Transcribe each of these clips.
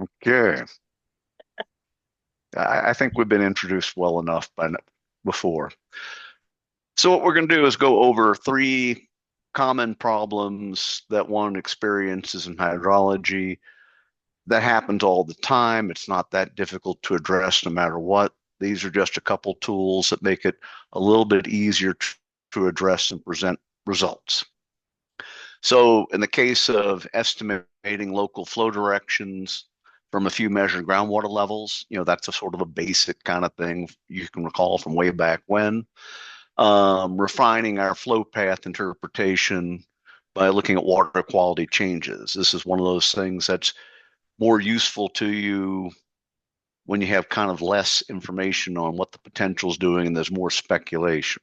Okay. I think we've been introduced well enough before. So what we're going to do is go over three common problems that one experiences in hydrology. That happens all the time. It's not that difficult to address no matter what. These are just a couple tools that make it a little bit easier to address and present results. So in the case of estimating local flow directions from a few measured groundwater levels, that's a sort of a basic kind of thing you can recall from way back when. Refining our flow path interpretation by looking at water quality changes. This is one of those things that's more useful to you when you have kind of less information on what the potential is doing and there's more speculation.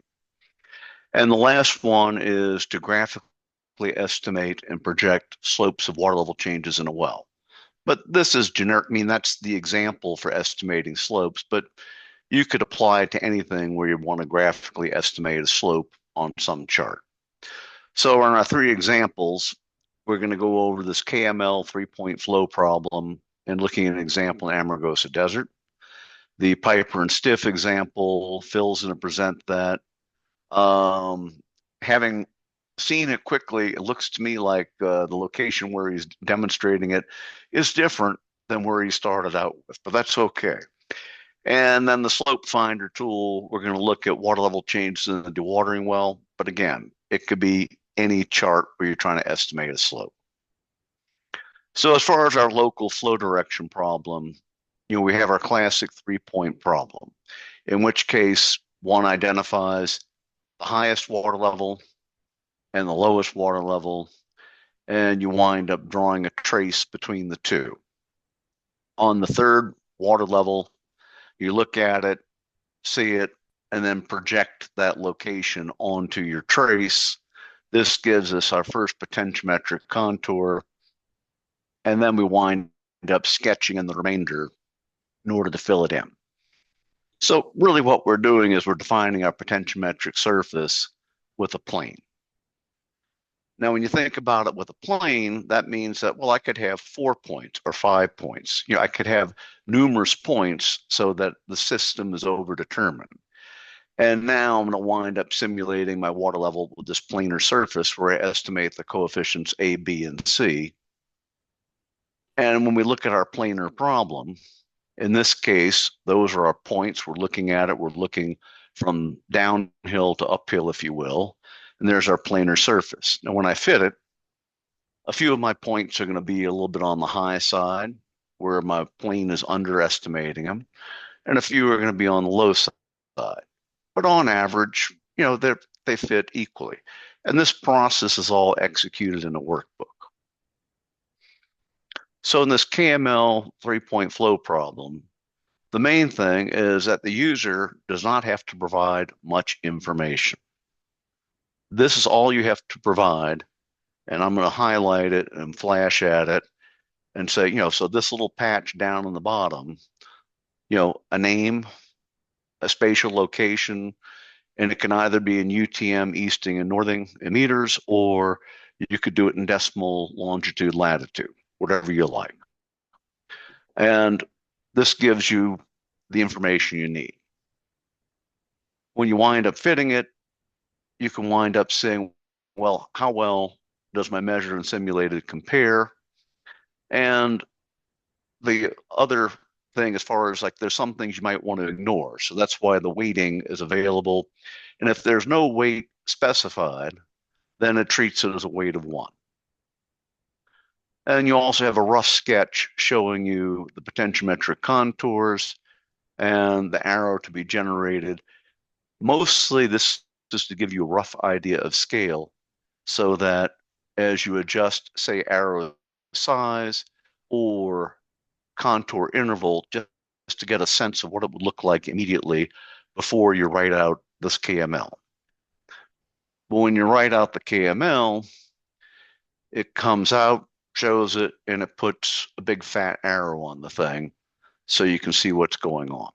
And the last one is to graphically estimate and project slopes of water level changes in a well. But this is generic. I mean, that's the example for estimating slopes, but you could apply it to anything where you want to graphically estimate a slope on some chart. So on our three examples, we're going to go over this KML 3-point flow problem and looking at an example in Amargosa Desert. The Piper and Stiff example fills in and present that. Having seen it quickly, it looks to me like the location where he's demonstrating it is different than where he started out with, but that's okay. And then the slope finder tool, we're going to look at water level changes in the dewatering well. But again, it could be any chart where you're trying to estimate a slope. So as far as our local flow direction problem, we have our classic 3-point problem, in which case one identifies the highest water level and the lowest water level, and you wind up drawing a trace between the two. On the third water level, you look at it, see it, and then project that location onto your trace. This gives us our first potentiometric contour, and then we wind up sketching in the remainder in order to fill it in. So really what we're doing is we're defining our potentiometric surface with a plane. Now, when you think about it with a plane, that means that, well, I could have 4 points or 5 points. I could have numerous points so that the system is overdetermined. And now I'm going to wind up simulating my water level with this planar surface where I estimate the coefficients A, B, and C. And when we look at our planar problem, in this case, those are our points. We're looking at it. We're looking from downhill to uphill, if you will. And there's our planar surface. Now, when I fit it, a few of my points are going to be a little bit on the high side, where my plane is underestimating them, and a few are going to be on the low side. But on average, they fit equally. And this process is all executed in a workbook. So in this KML 3-point flow problem, the main thing is that the user does not have to provide much information. This is all you have to provide, and I'm going to highlight it and flash at it and say, so this little patch down on the bottom, a name, a spatial location, and it can either be in UTM, easting, and northing in meters, or you could do it in decimal, longitude, latitude, whatever you like. And this gives you the information you need. When you wind up fitting it, you can wind up saying, well, how well does my measured and simulated compare? And the other thing, as far as like, there's some things you might want to ignore. So that's why the weighting is available. And if there's no weight specified, then it treats it as a weight of 1. And you also have a rough sketch showing you the potentiometric contours and the arrow to be generated. Mostly this is to give you a rough idea of scale so that as you adjust, say, arrow size or contour interval, just to get a sense of what it would look like immediately before you write out this KML. But when you write out the KML, it comes out, shows it, and it puts a big fat arrow on the thing so you can see what's going on.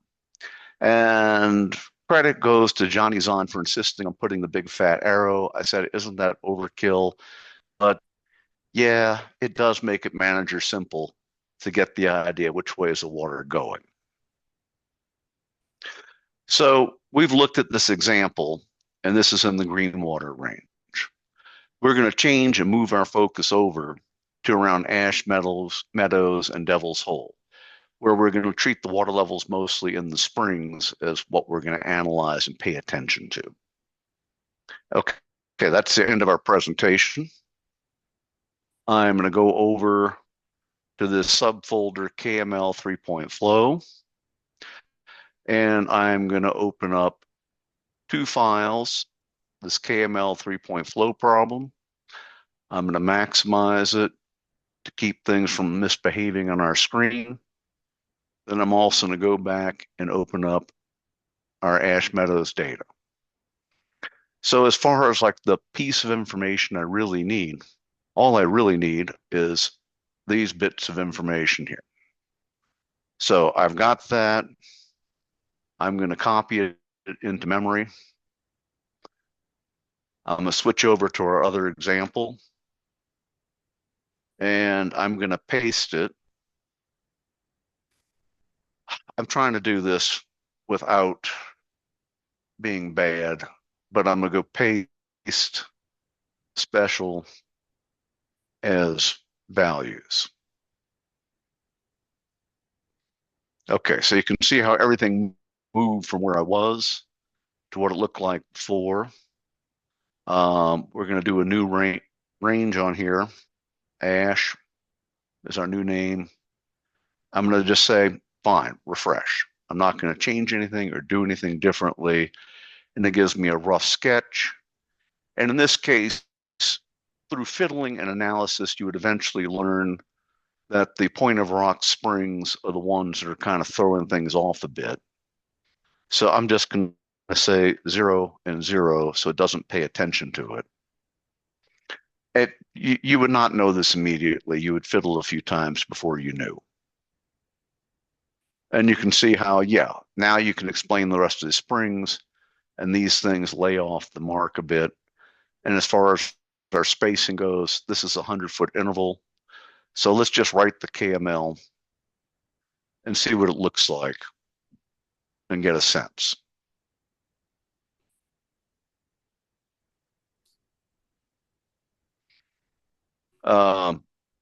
And credit goes to Johnny Zahn for insisting on putting the big fat arrow. I said, isn't that overkill? But yeah, it does make it manager simple to get the idea which way is the water going. So we've looked at this example, and this is in the green water range. We're going to change and move our focus over to around Ash Meadows, and Devil's Hole, where we're going to treat the water levels mostly in the springs as what we're going to analyze and pay attention to. Okay, that's the end of our presentation. I'm going to go over to this subfolder KML 3-point flow, and I'm going to open up two files, this KML 3-point flow problem. I'm going to maximize it to keep things from misbehaving on our screen. Then I'm also going to go back and open up our Ash Meadows data. So as far as like the piece of information I really need, all I really need is these bits of information here. So I've got that. I'm going to copy it into memory. I'm going to switch over to our other example, and I'm going to paste it. I'm trying to do this without being bad, but I'm going to go paste special as values. Okay, so you can see how everything moved from where I was to what it looked like before. We're going to do a new range on here. Ash is our new name. I'm going to just say, fine, refresh. I'm not going to change anything or do anything differently. And it gives me a rough sketch. And in this case, through fiddling and analysis, you would eventually learn that the point of rock springs are the ones that are kind of throwing things off a bit. So I'm just going to say 0 and 0 so it doesn't pay attention to it. You would not know this immediately. You would fiddle a few times before you knew. And you can see how, yeah, now you can explain the rest of the springs, and these things lay off the mark a bit. And as far as our spacing goes, this is a 100-foot interval. So let's just write the KML and see what it looks like and get a sense.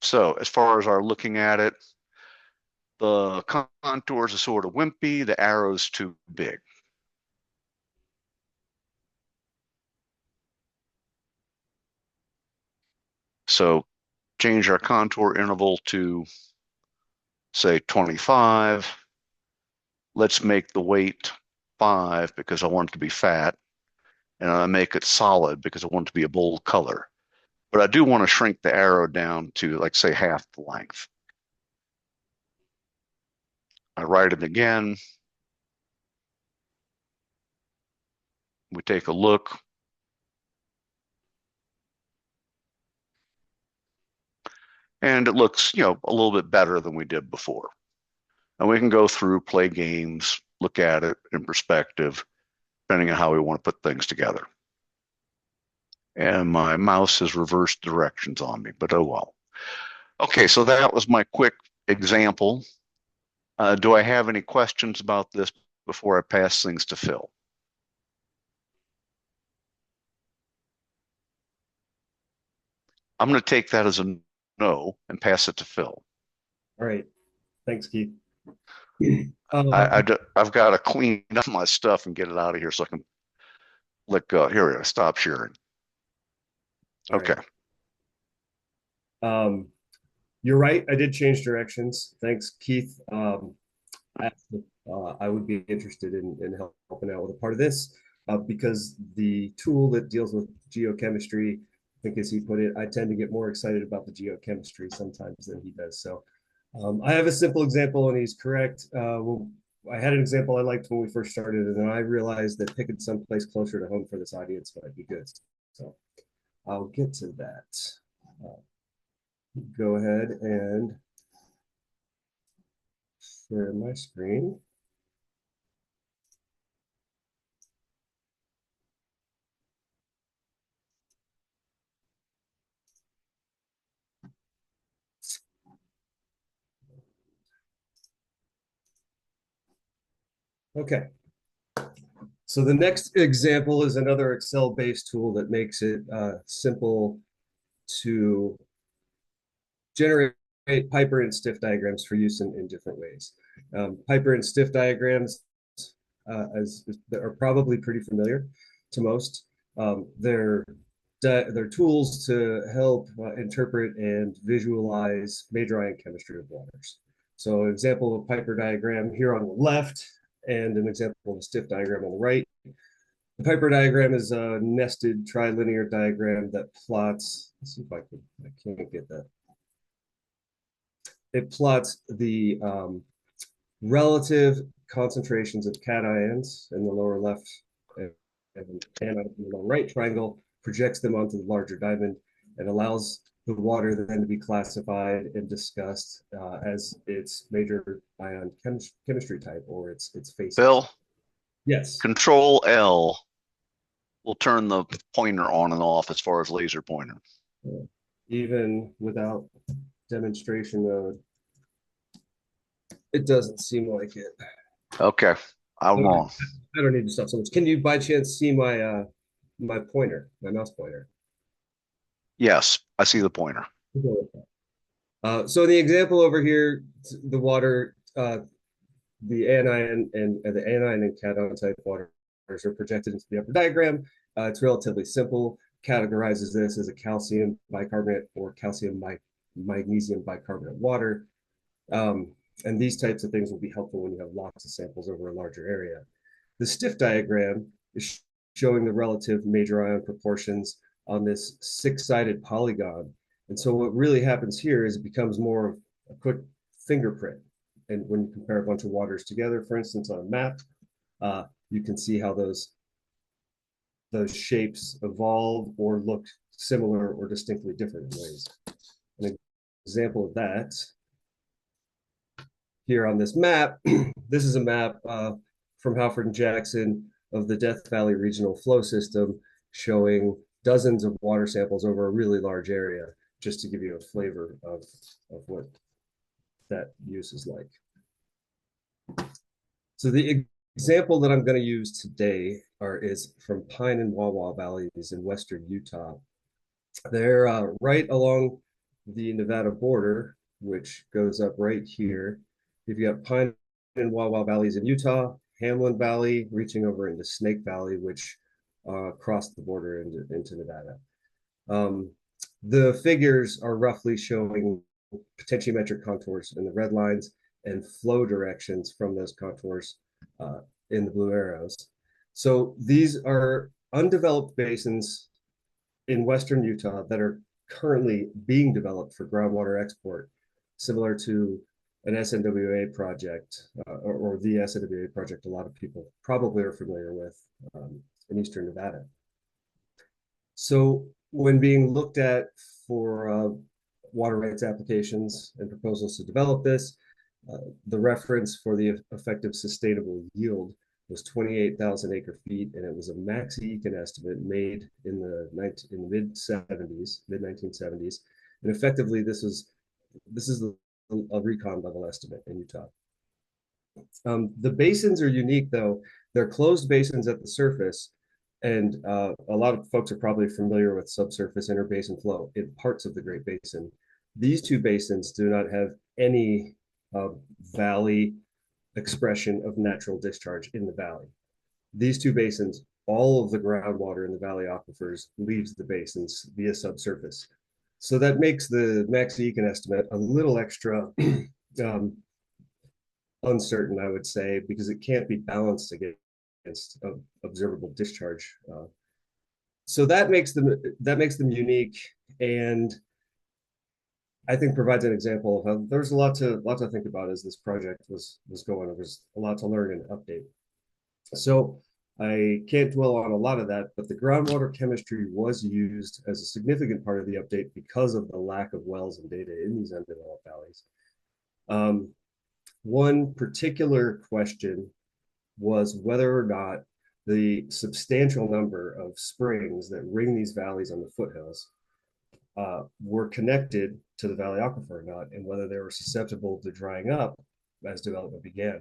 So as far as our looking at it, the contours are sort of wimpy, the arrow's too big. So change our contour interval to, say, 25. Let's make the weight 5 because I want it to be fat, and I make it solid because I want it to be a bold color. But I do want to shrink the arrow down to, like, say, half the length. I write it again. We take a look. And it looks, a little bit better than we did before. And we can go through, play games, look at it in perspective, depending on how we want to put things together. And my mouse has reversed directions on me, but oh well. Okay, so that was my quick example. Do I have any questions about this before I pass things to Phil? I'm going to take that as a no and pass it to Phil. All right. Thanks, Keith. I've got to clean up my stuff and get it out of here so I can let go. Here we go. Stop sharing. Okay. Right. You're right. I did change directions. Thanks, Keith. I would be interested in helping out with a part of this because the tool that deals with geochemistry, I think as he put it, I tend to get more excited about the geochemistry sometimes than he does. So I have a simple example and he's correct. Well, I had an example I liked when we first started, and then I realized that picking someplace closer to home for this audience might be good. So I'll get to that. Go ahead and share my screen. Okay. So the next example is another Excel-based tool that makes it simple to generate Piper and stiff diagrams for use in different ways. Piper and stiff diagrams are probably pretty familiar to most. They're tools to help interpret and visualize major ion chemistry of waters. So an example of a Piper diagram here on the left and an example of a stiff diagram on the right. The Piper diagram is a nested trilinear diagram that plots, let's see if I can't get that. It plots the relative concentrations of cations in the lower left and anions in the lower right triangle, projects them onto the larger diamond, and allows the water then to be classified and discussed as its major ion chemistry type or its faces. Bill, Yes. Control L will turn the pointer on and off as far as laser pointer. Even without demonstration mode, it doesn't seem like it. Okay, I'm I wrong. don't need to stop so much. Can you by chance see my pointer, my mouse pointer? Yes, I see the pointer. So in the example over here, the water, the anion and the anion and cation type waters are projected into the upper diagram. It's relatively simple. Categorizes this as a calcium bicarbonate or magnesium bicarbonate water. Um, and these types of things will be helpful when you have lots of samples over a larger area. The stiff diagram is showing the relative major ion proportions on this six-sided polygon. And so what really happens here is it becomes more of a quick fingerprint. And when you compare a bunch of waters together, for instance, on a map, you can see how those shapes evolve or look similar or distinctly different in ways. An example of that here on this map, this is a map from Halford and Jackson of the Death Valley Regional Flow System showing dozens of water samples over a really large area, just to give you a flavor of what that use is like. So the example that I'm going to use today is from Pine and Wawa Valleys in western Utah. They're right along the Nevada border, which goes up right here. You've got Pine and Wawa Valleys in Utah, Hamlin Valley reaching over into Snake Valley, which cross the border into Nevada. The figures are roughly showing potentiometric contours in the red lines and flow directions from those contours in the blue arrows. So these are undeveloped basins in western Utah that are currently being developed for groundwater export, similar to an SNWA project or the SNWA project a lot of people probably are familiar with in eastern Nevada. So when being looked at for water rights applications and proposals to develop this, the reference for the effective sustainable yield was 28,000 acre feet, and it was a max econ estimate made in the mid 70s, mid 1970s, and effectively this is a recon level estimate in Utah. The basins are unique though; they're closed basins at the surface, and a lot of folks are probably familiar with subsurface interbasin flow in parts of the Great Basin. These two basins do not have any valley expression of natural discharge in the valley. These two basins, all of the groundwater in the valley aquifers leaves the basins via subsurface. So that makes the max econ estimate a little extra uncertain, I would say, because it can't be balanced against observable discharge. So that makes them unique, and I think provides an example of how there's a lot to think about as this project was going. There's a lot to learn and update. So I can't dwell on a lot of that, but the groundwater chemistry was used as a significant part of the update because of the lack of wells and data in these undeveloped valleys. One particular question was whether or not the substantial number of springs that ring these valleys on the foothills were connected to the valley aquifer or not, and whether they were susceptible to drying up as development began.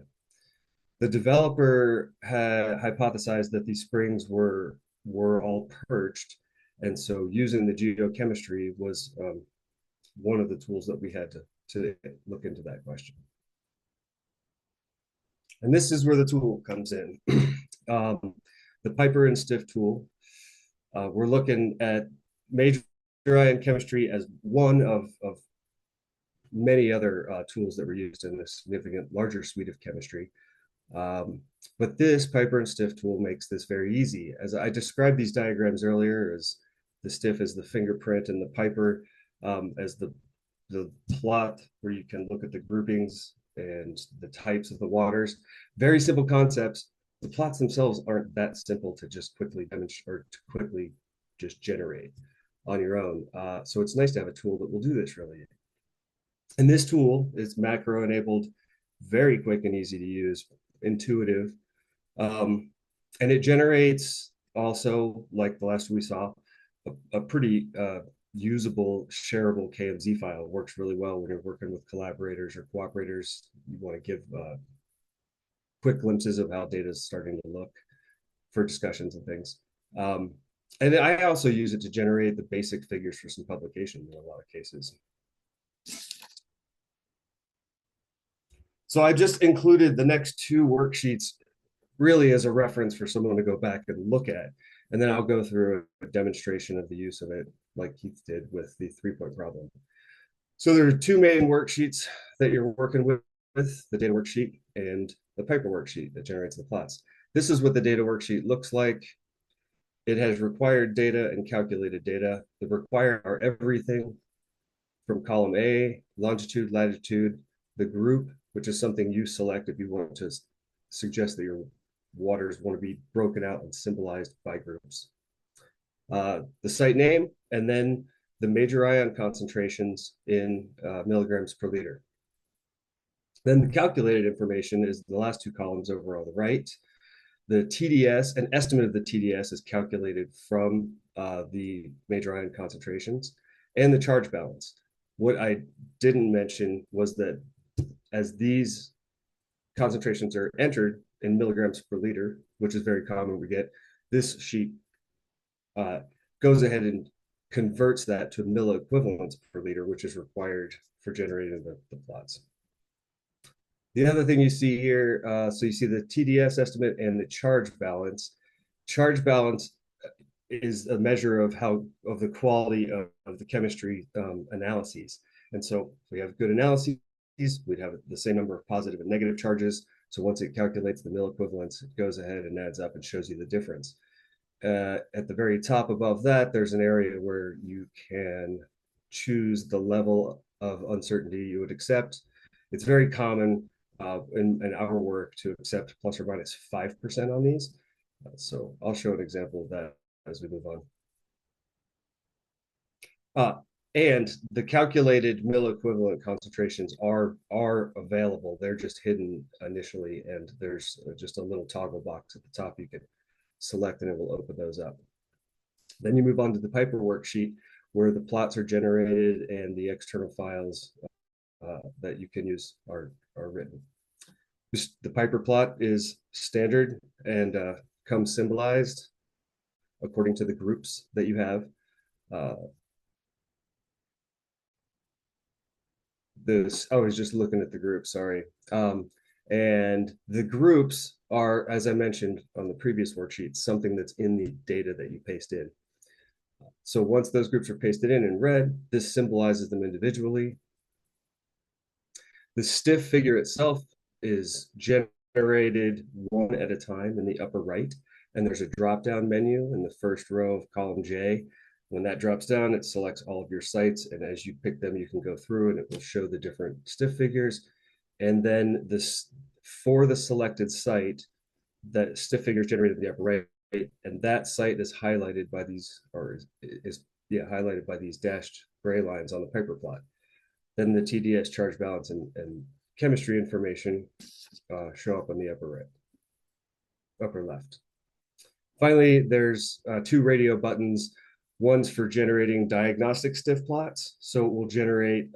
The developer had hypothesized that these springs were all perched, and so using the geochemistry was one of the tools that we had to look into that question. And this is where the tool comes in. The Piper and Stiff tool. We're looking at major ion chemistry as one of many other tools that were used in this significant larger suite of chemistry. Um, but this Piper and Stiff tool makes this very easy. As I described these diagrams earlier, as the Stiff as the fingerprint and the Piper as the plot where you can look at the groupings and the types of the waters. Very simple concepts. The plots themselves aren't that simple to just quickly demonstrate or to quickly just generate on your own. So it's nice to have a tool that will do this really. And this tool is macro enabled, very quick and easy to use, intuitive. And it generates also, like the last we saw, a pretty usable, shareable KMZ file. Works really well when you're working with collaborators or cooperators. You want to give quick glimpses of how data is starting to look for discussions and things. And I also use it to generate the basic figures for some publication in a lot of cases. So I just included the next two worksheets really as a reference for someone to go back and look at. And then I'll go through a demonstration of the use of it like Keith did with the 3-point problem. So there are two main worksheets that you're working with, the data worksheet and the Piper worksheet that generates the plots. This is what the data worksheet looks like. It has required data and calculated data. The required are everything from column A, longitude, latitude, the group, which is something you select if you want to suggest that your waters want to be broken out and symbolized by groups. The site name, and then the major ion concentrations in milligrams per liter. Then the calculated information is the last two columns over on the right. The TDS, an estimate of the TDS is calculated from the major ion concentrations and the charge balance. What I didn't mention was that as these concentrations are entered in milligrams per liter, which is very common we get, this sheet goes ahead and converts that to milliequivalents per liter, which is required for generating the plots. The other thing you see here, so you see the TDS estimate and the charge balance. Charge balance is a measure of the quality of the chemistry analyses. And so if we have good analyses, we'd have the same number of positive and negative charges. So once it calculates the milliequivalents, it goes ahead and adds up and shows you the difference. At the very top above that, there's an area where you can choose the level of uncertainty you would accept. It's very common in our work to accept plus or minus 5% on these. So I'll show an example of that as we move on. And the calculated milliequivalent concentrations are available. They're just hidden initially, and there's just a little toggle box at the top you can select, and it will open those up. Then you move on to the Piper worksheet, where the plots are generated and the external files that you can use are written. The Piper plot is standard and comes symbolized according to the groups that you have. I was just looking at the groups, sorry. And the groups are, as I mentioned on the previous worksheet, something that's in the data that you paste in. So once those groups are pasted in red, this symbolizes them individually. The stiff figure itself is generated one at a time in the upper right, and there's a drop-down menu in the first row of column J. When that drops down, it selects all of your sites, and as you pick them, you can go through and it will show the different stiff figures. And then for the selected site, that stiff figure is generated in the upper right, and that site is highlighted by these, or is highlighted by these dashed gray lines on the Piper plot. Then the TDS, charge balance, and chemistry information show up on the upper left. Finally, there's two radio buttons. One's for generating diagnostic stiff plots. So it will generate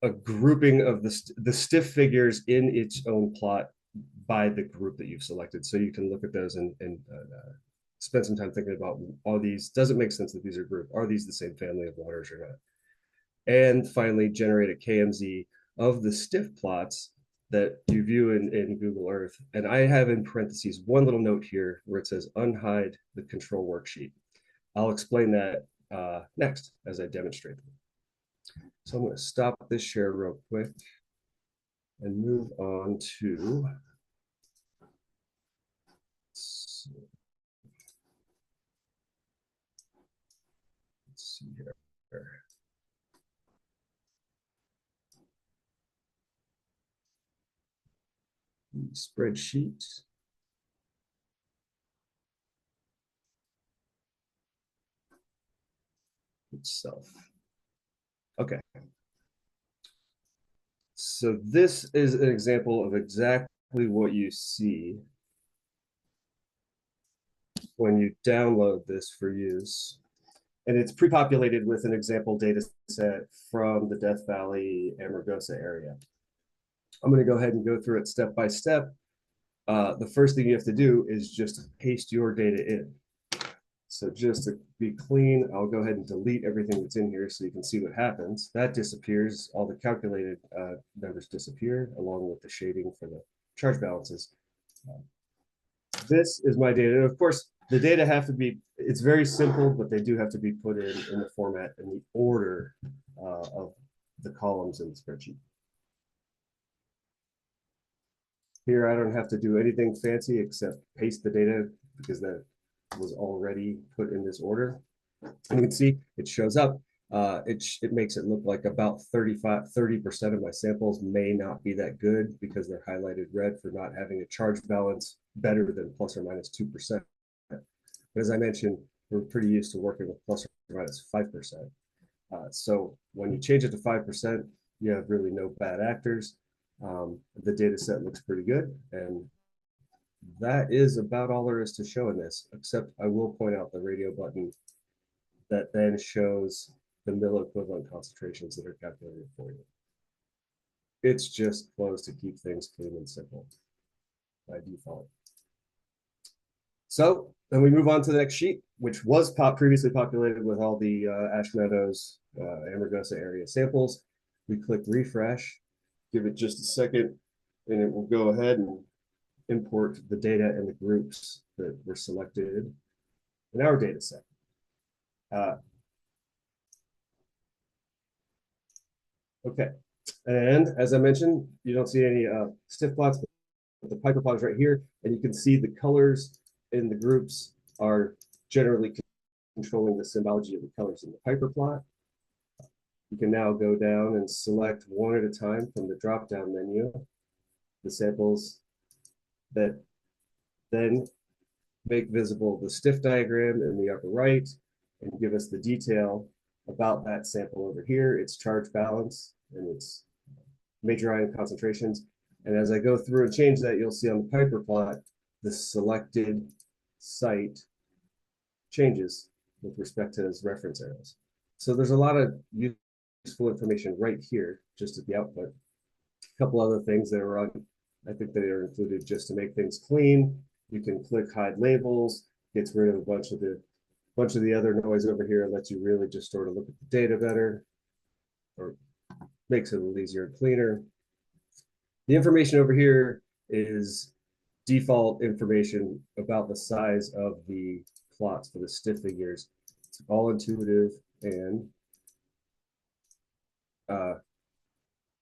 a grouping of the stiff figures in its own plot by the group that you've selected. So you can look at those and spend some time thinking about, all these, does it make sense that these are grouped? Are these the same family of waters or not? And finally, generate a KMZ of the stiff plots that you view in Google Earth. And I have in parentheses one little note here where it says unhide the control worksheet. I'll explain that next as I demonstrate them. So I'm going to stop this share real quick and move on to, let's see here. The spreadsheet. Itself. Okay. So this is an example of exactly what you see when you download this for use. And it's pre-populated with an example data set from the Death Valley, Amargosa area. I'm going to go ahead and go through it step by step. The first thing you have to do is just paste your data in. So just to be clean, I'll go ahead and delete everything that's in here so you can see what happens. That disappears. All the calculated numbers disappear along with the shading for the charge balances. This is my data. And of course, the data have to be, it's very simple, but they do have to be put in the format and the order of the columns in the spreadsheet. Here, I don't have to do anything fancy except paste the data because that was already put in this order. And you can see it shows up. It makes it look like about 30% of my samples may not be that good because they're highlighted red for not having a charge balance better than plus or minus 2%. But as I mentioned, we're pretty used to working with plus or minus 5%. So when you change it to 5%, you have really no bad actors. The data set looks pretty good, and that is about all there is to show in this, except I will point out the radio button that then shows the mill equivalent concentrations that are calculated for you. It's just closed to keep things clean and simple by default. So then we move on to the next sheet, which was previously populated with all the Ash Meadows, Amargosa area samples. We click refresh, give it just a second, and it will go ahead and import the data and the groups that were selected in our data set. Okay, and as I mentioned, you don't see any stiff plots, but the Piper plot is right here, and you can see the colors in the groups are generally controlling the symbology of the colors in the Piper plot. You can now go down and select one at a time from the drop-down menu, the samples that then make visible the stiff diagram in the upper right and give us the detail about that sample over here, its charge balance and its major ion concentrations. And as I go through and change that, you'll see on the Piper plot, the selected site changes with respect to those reference arrows. So there's a lot of useful information right here, just at the output. A couple other things that are on, I think they are included just to make things clean. You can click hide labels, gets rid of a bunch of the other noise over here, and lets you really just sort of look at the data better, or makes it a little easier and cleaner. The information over here is default information about the size of the plots for the stiff figures. It's all intuitive and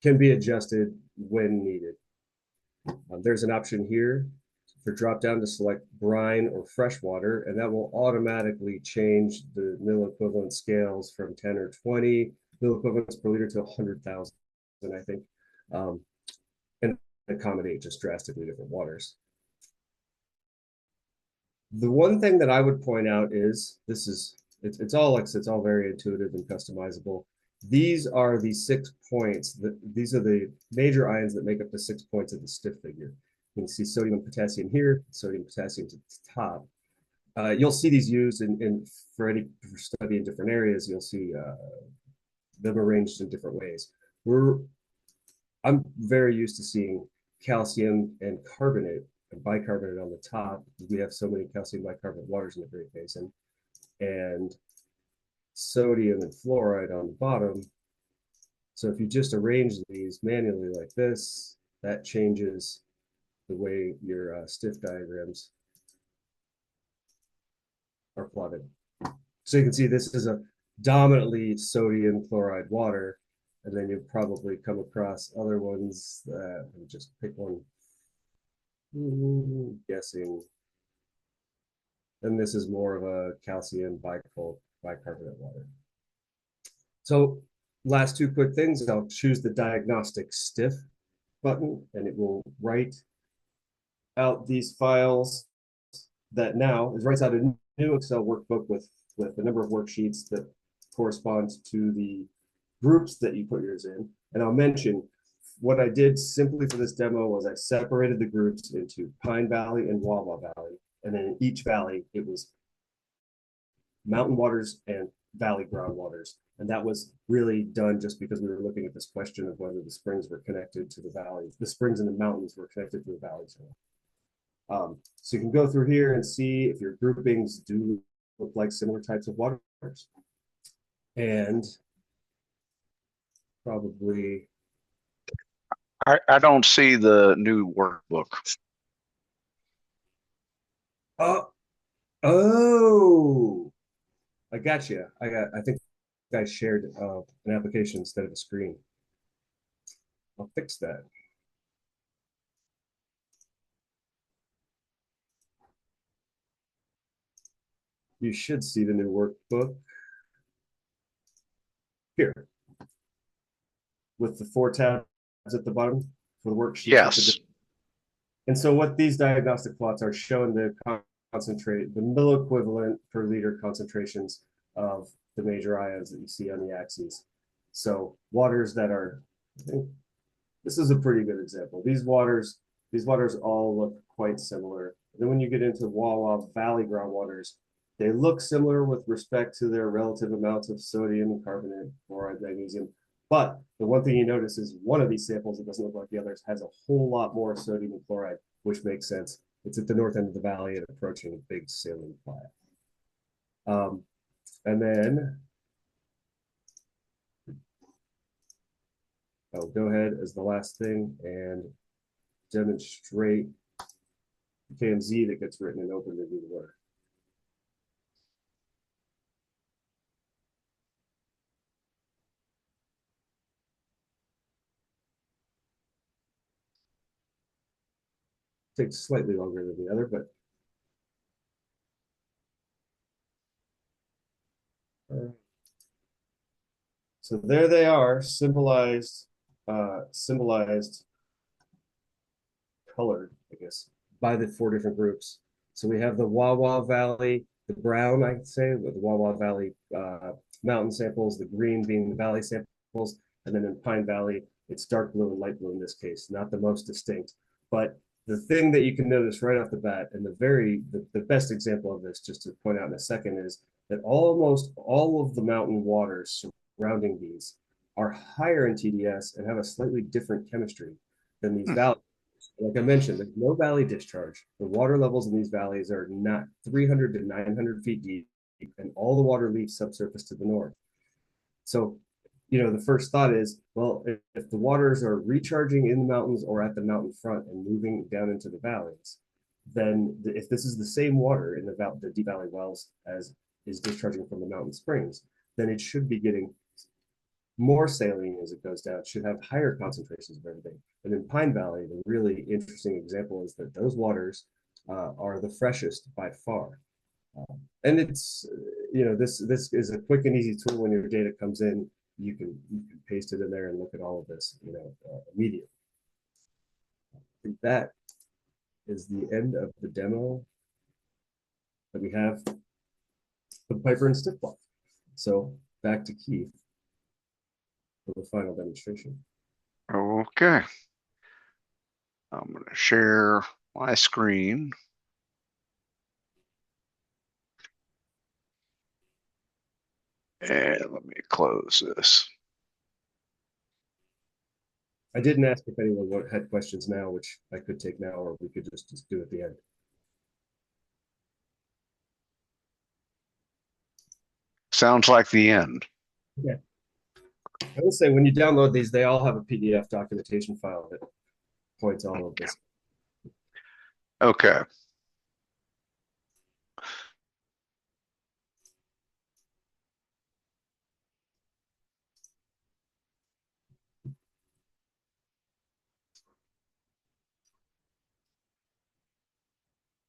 can be adjusted when needed. There's an option here for drop down to select brine or freshwater, and that will automatically change the mill equivalent scales from 10 or 20 mill equivalents per liter to 100,000, I think, and accommodate just drastically different waters. The one thing that I would point out is it's all very intuitive and customizable. These are the 6 points these are the major ions that make up the 6 points of the stiff figure. You can see sodium and potassium here, sodium and potassium to the top. You'll see these used for study in different areas. You'll see them arranged in different ways. we're I'm very used to seeing calcium and carbonate and bicarbonate on the top. We have so many calcium bicarbonate waters in the Great Basin, and sodium and fluoride on the bottom. So if you just arrange these manually like this, that changes the way your stiff diagrams are plotted. So you can see this is a dominantly sodium chloride water, and then you'll probably come across other ones that, let me just pick one, guessing. And this is more of a calcium bicarbonate water. So last two quick things, I'll choose the diagnostic stiff button, and it will write out these files that now is writes out a new Excel workbook with a number of worksheets that correspond to the groups that you put yours in. And I'll mention what I did simply for this demo was I separated the groups into Pine Valley and Wawa Valley. And then in each valley, it was mountain waters and valley groundwaters. And that was really done just because we were looking at this question of whether the springs were connected to the valleys. The springs in the mountains were connected to the valleys. So you can go through here and see if your groupings do look like similar types of waters. And probably, I don't see the new workbook. oh, oh, I got you. I think I shared an application instead of a screen. I'll fix that. You should see the new workbook here with the 4 tabs at the bottom for the worksheets with the. Yes. And so what these diagnostic plots are showing the concentrate, the mill equivalent per liter concentrations of the major ions that you see on the axes. So waters that are, I think this is a pretty good example. These waters all look quite similar. And then when you get into Wawa Valley groundwaters, they look similar with respect to their relative amounts of sodium, carbonate, chloride, magnesium. But the one thing you notice is one of these samples, it doesn't look like the others, has a whole lot more sodium and chloride, which makes sense. It's at the north end of the valley and approaching a big saline flat. And then I'll go ahead as the last thing and demonstrate KMZ that gets written and opened into the work. Takes slightly longer than the other, but so there they are, symbolized, colored, I guess, by the 4 different groups. So we have the Wawa Valley, the brown, I'd say, with the Wawa Valley mountain samples, the green being the valley samples, and then in Pine Valley, it's dark blue and light blue in this case, not the most distinct. But the thing that you can notice right off the bat, and the best example of this, just to point out in a second, is that almost all of the mountain waters surrounding these are higher in TDS and have a slightly different chemistry than these Hmm. valleys. Like I mentioned, there's no valley discharge. The water levels in these valleys are not 300 to 900 feet deep, and all the water leaves subsurface to the north. So, the first thought is, well, if the waters are recharging in the mountains or at the mountain front and moving down into the valleys, then if this is the same water in the deep valley wells as is discharging from the mountain springs, then it should be getting more saline as it goes down. It should have higher concentrations of everything. And in Pine Valley, the really interesting example is that those waters are the freshest by far. And it's this is a quick and easy tool. When your data comes in, you can paste it in there and look at all of this immediately. I think that is the end of the demo that we have for the Piper and Stiff plot. So back to Keith for the final demonstration. Okay. I'm going to share my screen. And let me close this. I didn't ask if anyone had questions now, which I could take now, or we could just do at the end. Sounds like the end. Yeah. I will say when you download these, they all have a PDF documentation file that points all of this. Okay.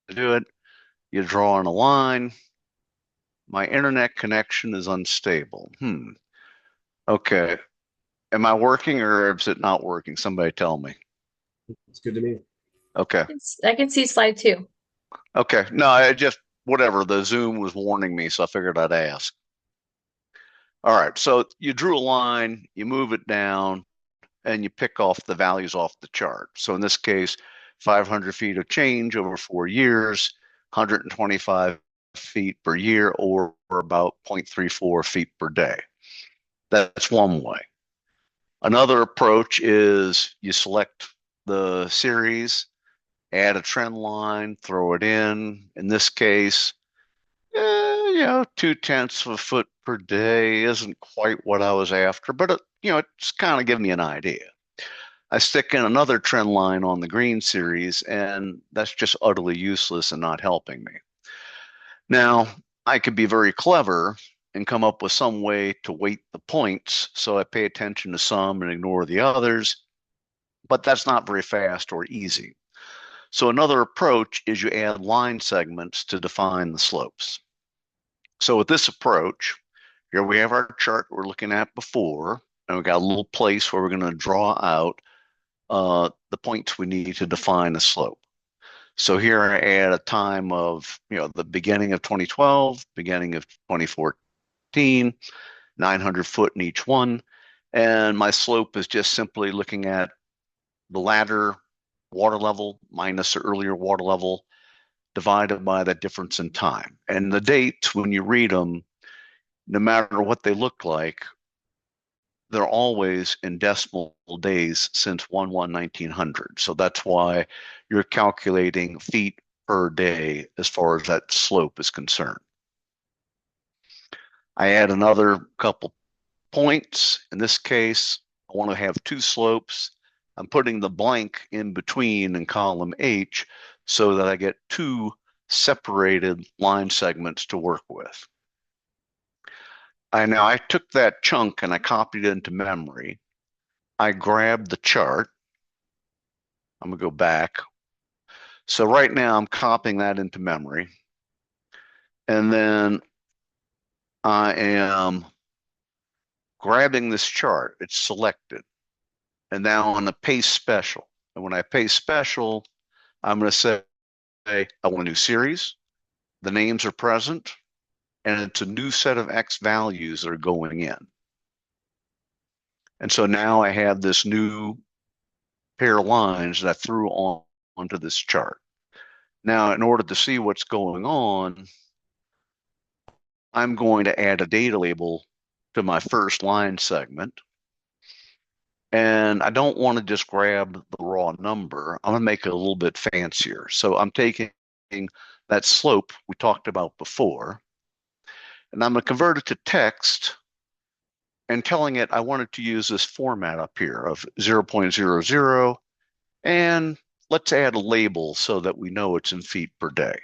To do it, you draw on a line. My internet connection is unstable. Okay. Am I working or is it not working? Somebody tell me. It's good to me. Okay. I can see slide two. Okay. No, I just, whatever. The Zoom was warning me, so I figured I'd ask. All right. So you drew a line, you move it down, and you pick off the values off the chart. So in this case, 500 feet of change over 4 years, 125 feet per year, or about 0.34 feet per day. That's one way. Another approach is you select the series, add a trend line, throw it in. In this case, 0.2 of a foot per day isn't quite what I was after, but it's kind of giving me an idea. I stick in another trend line on the green series, and that's just utterly useless and not helping me. Now, I could be very clever and come up with some way to weight the points so I pay attention to some and ignore the others, but that's not very fast or easy. So another approach is you add line segments to define the slopes. So with this approach, here we have our chart we're looking at before, and we've got a little place where we're going to draw out the points we need to define a slope. So here I add a time of, the beginning of 2012, beginning of 2014, 900 foot in each one. And my slope is just simply looking at the latter water level minus the earlier water level divided by the difference in time. And the dates, when you read them, no matter what they look like, they're always in decimal days since 1/1900. So that's why you're calculating feet per day as far as that slope is concerned. I add another couple points. In this case, I want to have two slopes. I'm putting the blank in between in column H so that I get two separated line segments to work with. I took that chunk and I copied it into memory. I grabbed the chart. I'm going to go back. So right now I'm copying that into memory. And then I am grabbing this chart. It's selected. And now I'm going to paste special. And when I paste special, I'm going to say, I want a new series. The names are present. And it's a new set of X values that are going in. And so now I have this new pair of lines that I threw onto this chart. Now, in order to see what's going on, I'm going to add a data label to my first line segment. And I don't want to just grab the raw number. I'm going to make it a little bit fancier. So I'm taking that slope we talked about before, and I'm going to convert it to text and telling it I wanted to use this format up here of 0.00, and let's add a label so that we know it's in feet per day.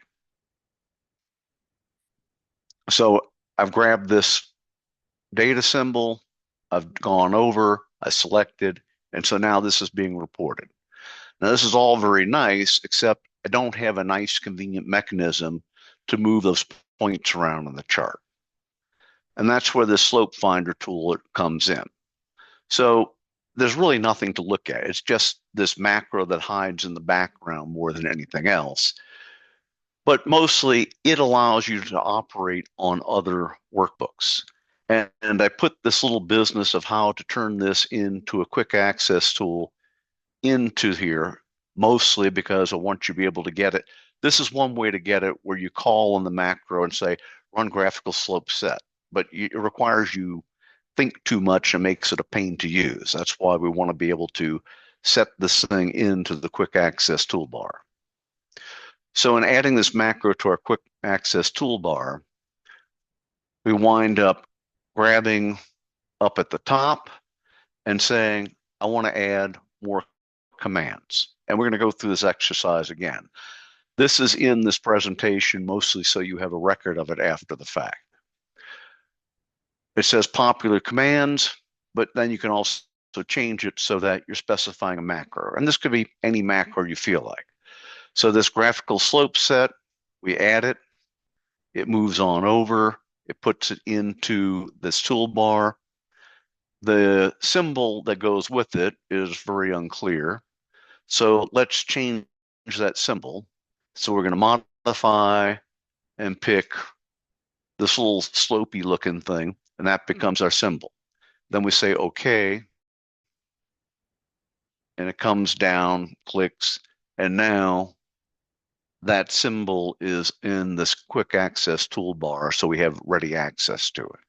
So I've grabbed this data symbol, I've gone over, I selected, and so now this is being reported. Now this is all very nice, except I don't have a nice convenient mechanism to move those points around in the chart. And that's where the slope finder tool comes in. So there's really nothing to look at. It's just this macro that hides in the background more than anything else. But mostly it allows you to operate on other workbooks. And I put this little business of how to turn this into a quick access tool into here, mostly because I want you to be able to get it. This is one way to get it where you call on the macro and say, run graphical slope set. But it requires you think too much and makes it a pain to use. That's why we want to be able to set this thing into the quick access toolbar. So in adding this macro to our quick access toolbar, we wind up grabbing up at the top and saying, I want to add more commands. And we're going to go through this exercise again. This is in this presentation mostly so you have a record of it after the fact. It says popular commands, but then you can also change it so that you're specifying a macro. And this could be any macro you feel like. So this graphical slope set, we add it, it moves on over, it puts it into this toolbar. The symbol that goes with it is very unclear. So let's change that symbol. So we're going to modify and pick this little slopey looking thing, and that becomes our symbol. Then we say OK, and it comes down, clicks, and now that symbol is in this quick access toolbar, so we have ready access to it.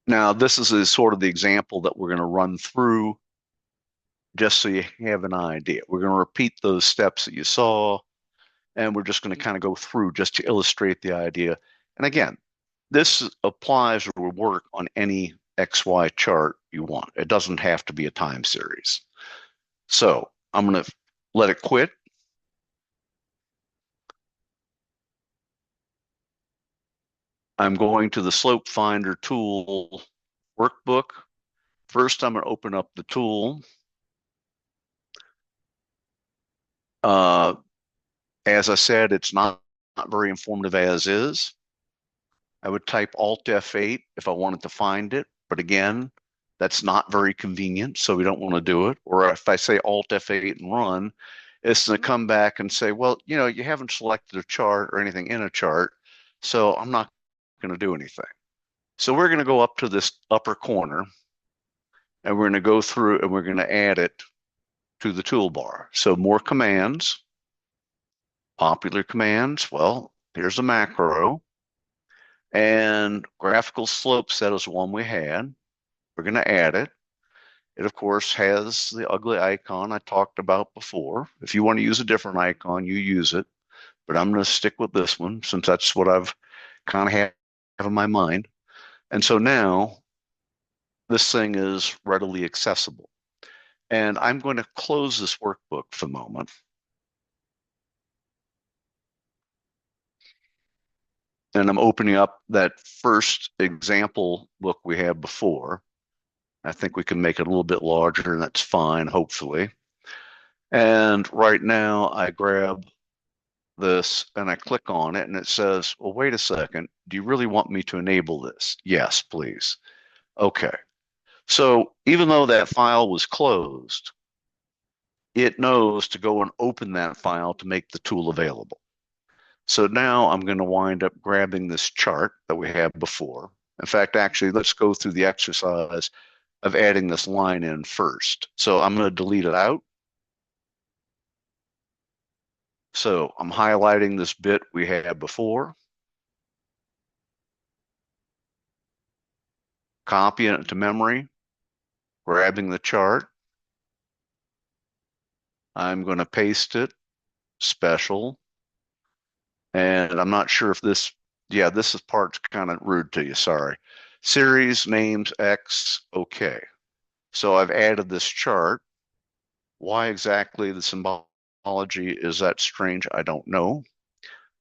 Now, this is sort of the example that we're going to run through just so you have an idea. We're going to repeat those steps that you saw, and we're just going to kind of go through just to illustrate the idea. And again, this applies or will work on any XY chart you want. It doesn't have to be a time series. So I'm going to let it quit. I'm going to the Slope Finder tool workbook. First, I'm going to open up the tool. As I said, it's not very informative as is. I would type Alt F8 if I wanted to find it, but again, that's not very convenient, so we don't want to do it. Or if I say Alt F8 and run, it's going to come back and say, well, you know, you haven't selected a chart or anything in a chart, so I'm not going to do anything. So we're going to go up to this upper corner, and we're going to go through and we're going to add it to the toolbar. So more commands, popular commands. Well, here's a macro. And graphical slope set is one we had. We're going to add it. It, of course, has the ugly icon I talked about before. If you want to use a different icon, you use it. But I'm going to stick with this one since that's what I've kind of have in my mind. And so now this thing is readily accessible. And I'm going to close this workbook for the moment. And I'm opening up that first example book we had before. I think we can make it a little bit larger, and that's fine, hopefully. And right now I grab this and I click on it, and it says, well, wait a second. Do you really want me to enable this? Yes, please. Okay. So even though that file was closed, it knows to go and open that file to make the tool available. So now I'm going to wind up grabbing this chart that we had before. In fact, actually, let's go through the exercise of adding this line in first. So I'm going to delete it out. So I'm highlighting this bit we had before, copying it to memory, grabbing the chart. I'm going to paste it, special. And I'm not sure if this, yeah, this is part's kind of rude to you, sorry. Series, names, X, okay. So I've added this chart. Why exactly the symbology is that strange, I don't know.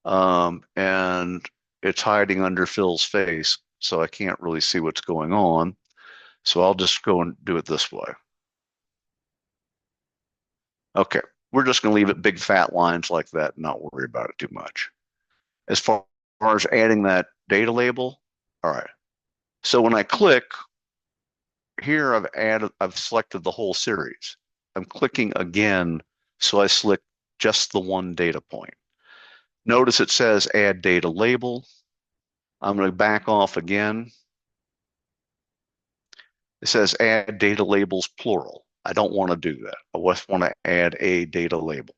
And it's hiding under Phil's face, so I can't really see what's going on. So I'll just go and do it this way. Okay, we're just going to leave it big fat lines like that and not worry about it too much. As far as adding that data label, all right. So when I click here, I've selected the whole series. I'm clicking again, so I select just the one data point. Notice it says add data label. I'm going to back off again. It says add data labels plural. I don't want to do that. I just want to add a data label.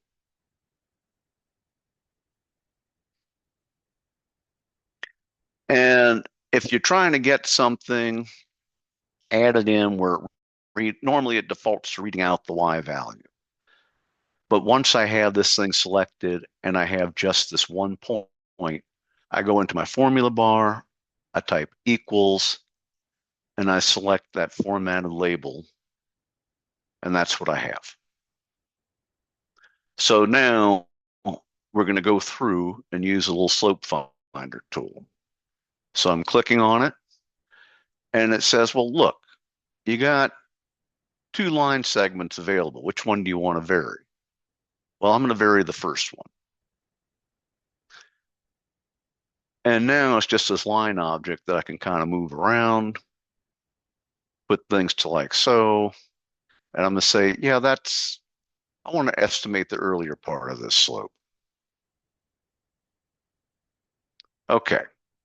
And if you're trying to get something added in where normally it defaults to reading out the Y value. But once I have this thing selected and I have just this one point, I go into my formula bar, I type equals, and I select that formatted label, and that's what I have. So now we're going to go through and use a little slope finder tool. So I'm clicking on it, and it says, well, look, you got 2 line segments available. Which one do you want to vary? Well, I'm going to vary the first one. And now it's just this line object that I can kind of move around, put things to like so. And I'm going to say, yeah, I want to estimate the earlier part of this slope. Okay,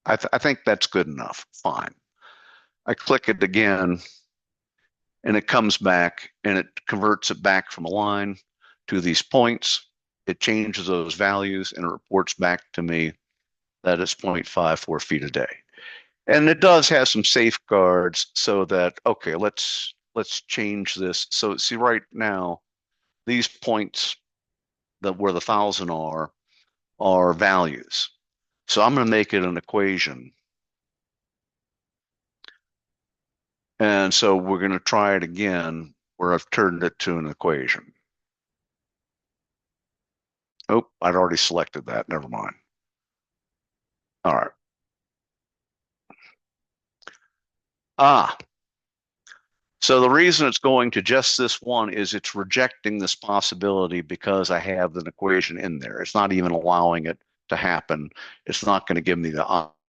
I think that's good enough. Fine. I click it again, and it comes back, and it converts it back from a line to these points. It changes those values, and it reports back to me that it's 0.54 feet a day. And it does have some safeguards so that, okay, let's change this. So see right now, these points that where the 1,000 are values. So I'm going to make it an equation. And so we're going to try it again where I've turned it to an equation. Oh, I'd already selected that. Never mind. All right. So the reason it's going to just this one is it's rejecting this possibility because I have an equation in there. It's not even allowing it to happen. It's not going to give me the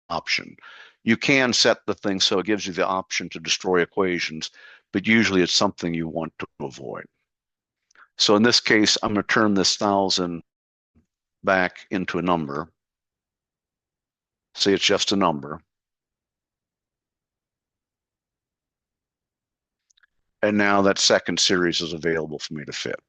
option. You can set the thing so it gives you the option to destroy equations, but usually it's something you want to avoid. So in this case, I'm going to turn this 1,000 back into a number. Say it's just a number. And now that second series is available for me to fit.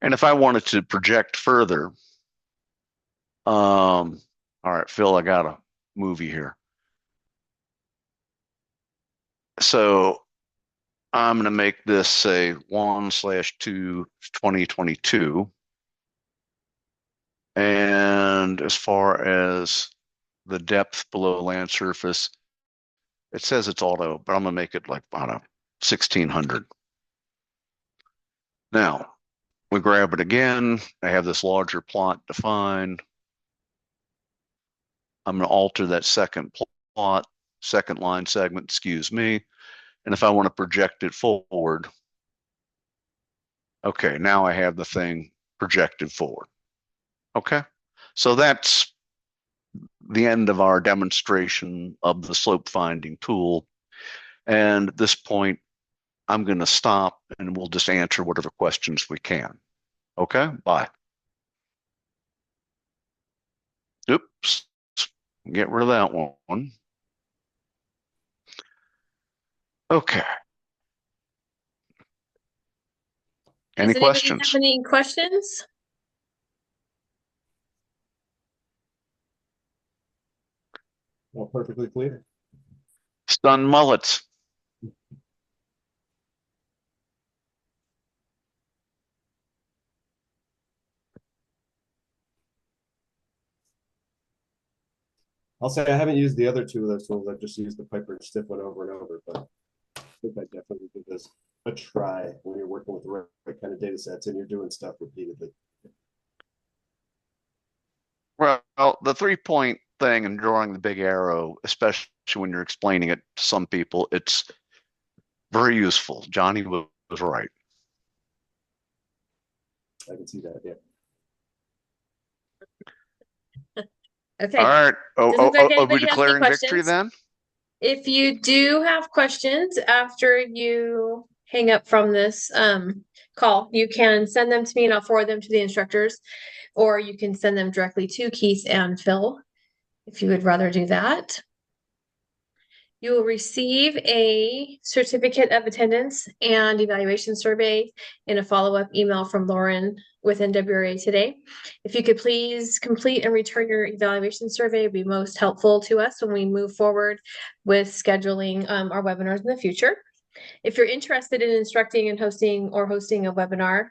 And if I wanted to project further, all right, Phil, I got a movie here. So I'm going to make this say 1/2/2022. And as far as the depth below land surface, it says it's auto, but I'm going to make it like, I don't know, 1,600. Now, we grab it again. I have this larger plot defined. I'm going to alter that second plot, second line segment, excuse me. And if I want to project it forward, okay, now I have the thing projected forward. Okay, so that's the end of our demonstration of the slope finding tool. And at this point, I'm going to stop and we'll just answer whatever questions we can. Okay, bye. Oops, get rid of that one. Okay. Any Does anybody have questions? any questions? Well, perfectly clear. Stun mullets. I'll say I haven't used the other two of those tools. I've just used the Piper and Stiff one over and over, but I think I definitely give this a try when you're working with the right kind of data sets and you're doing stuff repeatedly. Well, the 3-point thing and drawing the big arrow, especially when you're explaining it to some people, it's very useful. Johnny was right. I can see that, yeah. Okay. All right. Doesn't look like Are we anybody has any declaring victory questions. then? If you do have questions after you hang up from this call, you can send them to me and I'll forward them to the instructors, or you can send them directly to Keith and Phil if you would rather do that. You will receive a certificate of attendance and evaluation survey in a follow-up email from Lauren with NWRA today. If you could please complete and return your evaluation survey, it'd be most helpful to us when we move forward with scheduling our webinars in the future. If you're interested in instructing and hosting a webinar,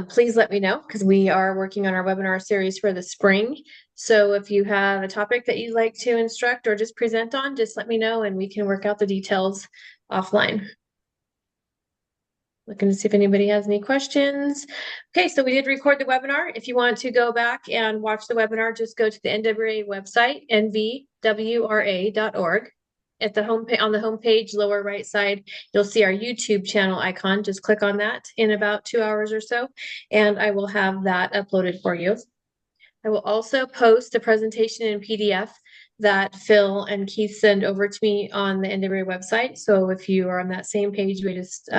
please let me know because we are working on our webinar series for the spring. So if you have a topic that you'd like to instruct or just present on, just let me know and we can work out the details offline. Looking to see if anybody has any questions. Okay, so we did record the webinar. If you want to go back and watch the webinar, just go to the NWRA website, nvwra.org. At the on the homepage, lower right side, you'll see our YouTube channel icon. Just click on that in about 2 hours or so, and I will have that uploaded for you. I will also post the presentation in PDF that Phil and Keith send over to me on the NWRA website. So if you are on that same page we just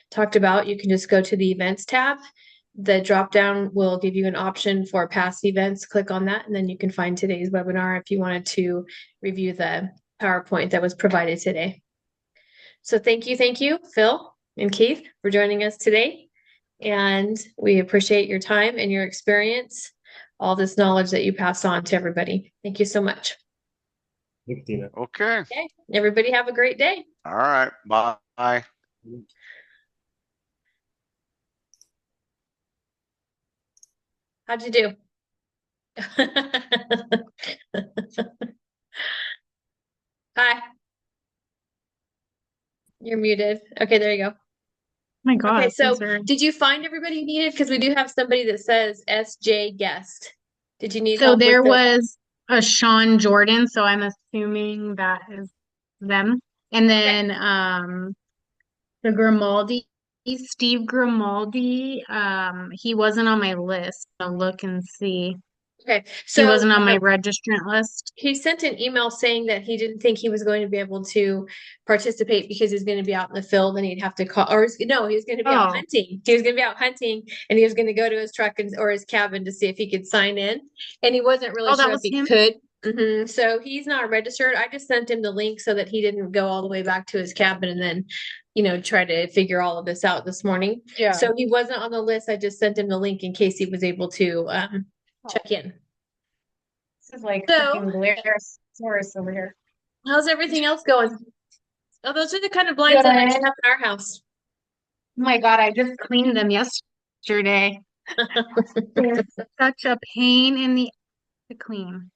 talked about, you can just go to the events tab. The drop down will give you an option for past events. Click on that, and then you can find today's webinar if you wanted to review the PowerPoint that was provided today. So thank you, Phil and Keith, for joining us today. And we appreciate your time and your experience, all this knowledge that you pass on to everybody. Thank you so much. Thank you, Tina. Okay. Okay. Everybody have a great day. All right. Bye. How'd you do? Hi. You're muted. Okay, there you go. My God. Okay, so these are- did you find everybody you needed? Because we do have somebody that says SJ guest. Did you need So help with there the- was a Sean Jordan, so I'm assuming that is them. And then the Grimaldi, Steve Grimaldi, he wasn't on my list. I'll look and see. Okay, He so wasn't on my registrant list. he sent an email saying that he didn't think he was going to be able to participate because he's going to be out in the field and he'd have to call, or no, he was going to be out Oh. hunting. He was going to be out hunting and he was going to go to his truck or his cabin to see if he could sign in. And he wasn't really Oh, that sure if was he him? could. So he's not registered. I just sent him the link so that he didn't go all the way back to his cabin and then, try to figure all of this out this morning. Yeah. So he wasn't on the list. I just sent him the link in case he was able to check in. This is like So- freaking Blair's over here. How's everything else going? Oh, those are the kind of blinds that actually Good. have in our house. Oh my God, I just cleaned them yesterday. They're such a pain in the to clean.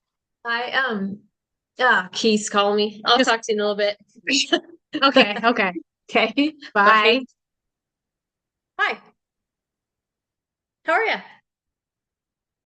Keith's calling me. I'll Just- talk to you in a little bit. Okay, okay. Okay. Bye. Hi. How are you?